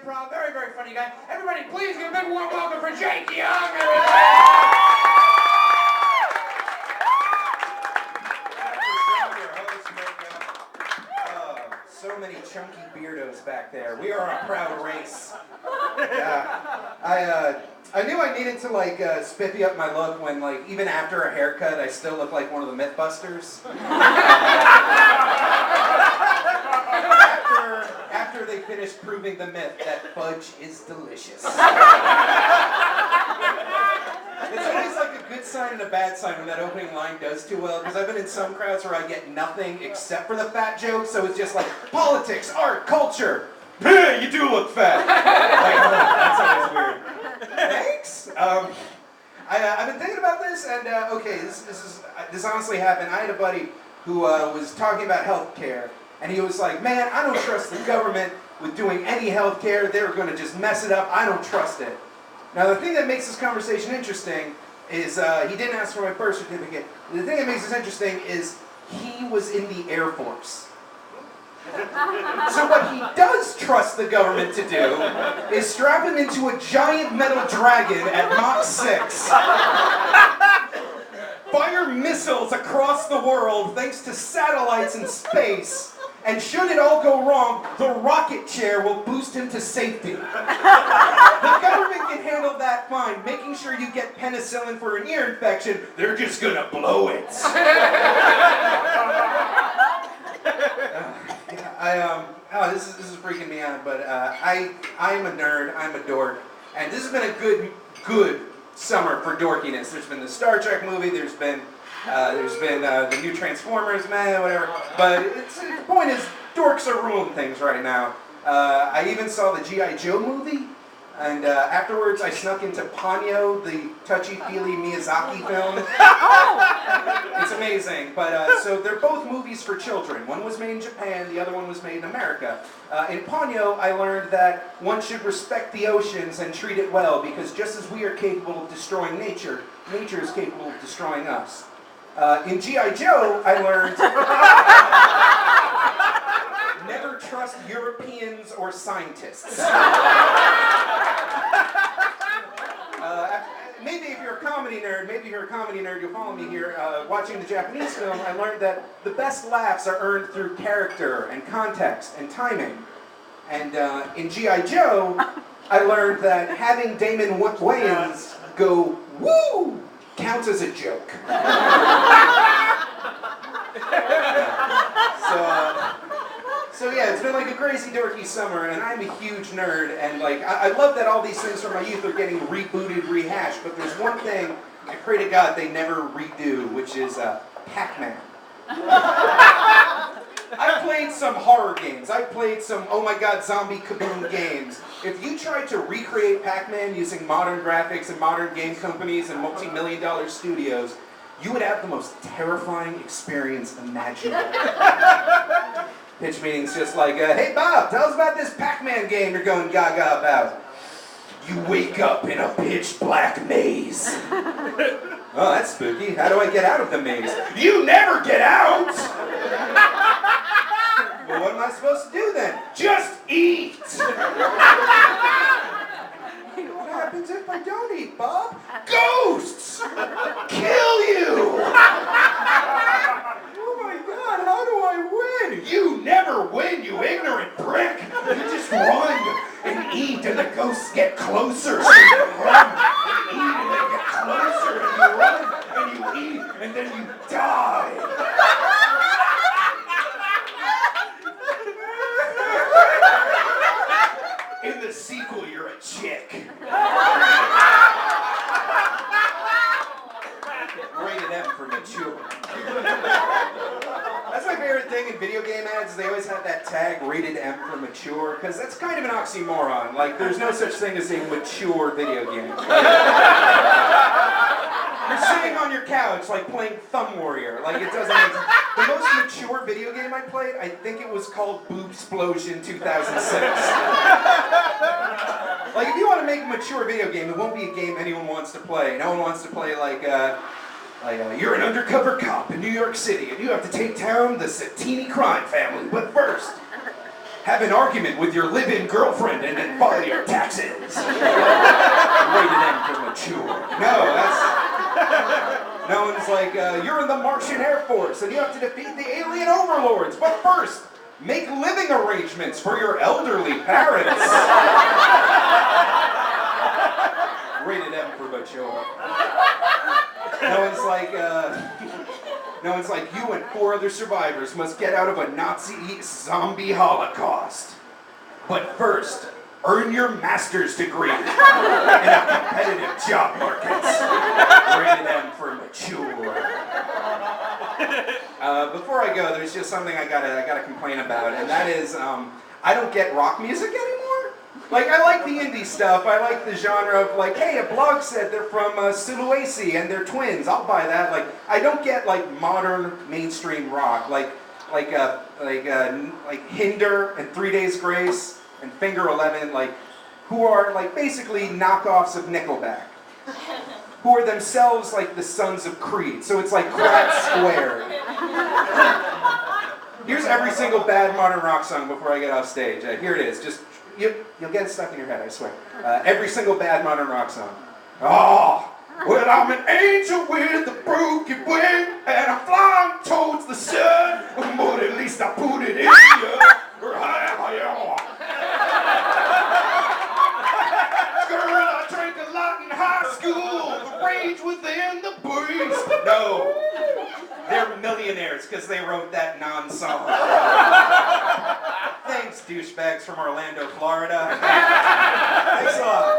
improv, very, very funny guy. Everybody, please give a big warm welcome for Jake Young. So many chunky beardos back there. We are a proud race. Yeah. I knew I needed to spiffy up my look when even after a haircut I still look like one of the Mythbusters. After they finished proving the myth that fudge is delicious. It's always a good sign and a bad sign when that opening line does too well, because I've been in some crowds where I get nothing except for the fat joke, so it's just politics, art, culture. You do look fat. That's always weird. Thanks. I've been thinking about this, and this honestly happened. I had a buddy who was talking about healthcare, and he was like, "Man, I don't trust the government with doing any healthcare. They're going to just mess it up. I don't trust it." Now, the thing that makes this conversation interesting is he didn't ask for my birth certificate. The thing that makes this interesting is he was in the Air Force. So what he does trust the government to do is strap him into a giant metal dragon at Mach 6, fire missiles across the world thanks to satellites in space, and should it all go wrong, the rocket chair will boost him to safety. The government can handle that fine, making sure you get penicillin for an ear infection. They're just gonna blow it. This is freaking me out, but I'm a nerd, I'm a dork, and this has been a good summer for dorkiness. There's been the Star Trek movie, there's been the new Transformers, man, whatever, but the point is, dorks are ruling things right now. I even saw the G.I. Joe movie, and afterwards I snuck into Ponyo, the touchy-feely Miyazaki film. It's amazing, but so they're both movies for children. One was made in Japan, the other one was made in America. In Ponyo, I learned that one should respect the oceans and treat it well, because just as we are capable of destroying nature, nature is capable of destroying us. In G.I. Joe, I learned never trust Europeans or scientists. Maybe if you're a comedy nerd, you'll follow me here. Watching the Japanese film, I learned that the best laughs are earned through character and context and timing. And in G.I. Joe, I learned that having Damon Wayans go, "Woo!" counts as a joke. So yeah, it's been a crazy dorky summer, and I'm a huge nerd, and I love that all these things from my youth are getting rebooted, rehashed, but there's one thing I pray to God they never redo, which is Pac-Man. I've played some horror games. I've played some, oh my god, zombie kaboom games. If you tried to recreate Pac-Man using modern graphics and modern game companies and multi-million-dollar studios, you would have the most terrifying experience imaginable. Pitch meeting's just "Hey Bob, tell us about this Pac-Man game you're going gaga about." "You wake up in a pitch black maze." "Oh, that's spooky. How do I get out of the maze?" "You never get out!" "Well, what am I supposed to do then?" "Just eat!" "What happens if I don't eat, Bob?" "Ghosts! Kill you!" "Oh my god, how do I win?" "You never win, you ignorant prick! You just run and eat and the ghosts get closer, so you run and eat and they get closer and you run and you eat and then you die." In the sequel, you're a chick. Rated M for mature. That's my favorite thing in video game ads. They always have that tag, rated M for mature, because that's kind of an oxymoron. There's no such thing as a mature video game. You're sitting on your couch, playing Thumb Warrior. It doesn't make sense. The most mature video game I played, I think it was called Boobsplosion 2006. If you want to make a mature video game, it won't be a game anyone wants to play. No one wants to play you're an undercover cop in New York City, and you have to take down the Sattini crime family. But first, have an argument with your live-in girlfriend and then file your taxes. Rated M for mature. No, one's like, you're in the Martian Air Force and you have to defeat the alien overlords. But first, make living arrangements for your elderly parents. Rated M for mature. No one's like, you and 4 other survivors must get out of a Nazi zombie holocaust. But first, earn your master's degree in a competitive job market. Rated M for mature. Before I go, there's just something I gotta complain about, and that is, I don't get rock music anymore. Like, I like the indie stuff. I like the genre of, like, hey, a blog said they're from Sulawesi and they're twins. I'll buy that. Like, I don't get, like, modern mainstream rock. Like Hinder and 3 Days Grace and Finger 11, like, who are, like, basically knockoffs of Nickelback. Who are themselves, like, the sons of Creed. So it's like Crowd Square. Here's every single bad modern rock song before I get off stage. Here it is. Just... You'll get it stuck in your head, I swear. Every single bad modern rock song. Oh, well, I'm an angel with a broken wing, and I'm flying towards the sun, but at least I put it in you. Girl, I drank a lot in high school, the rage within the beast. No, they're millionaires because they wrote that non-song. Thanks, douchebags from Orlando, Florida. Thanks a lot.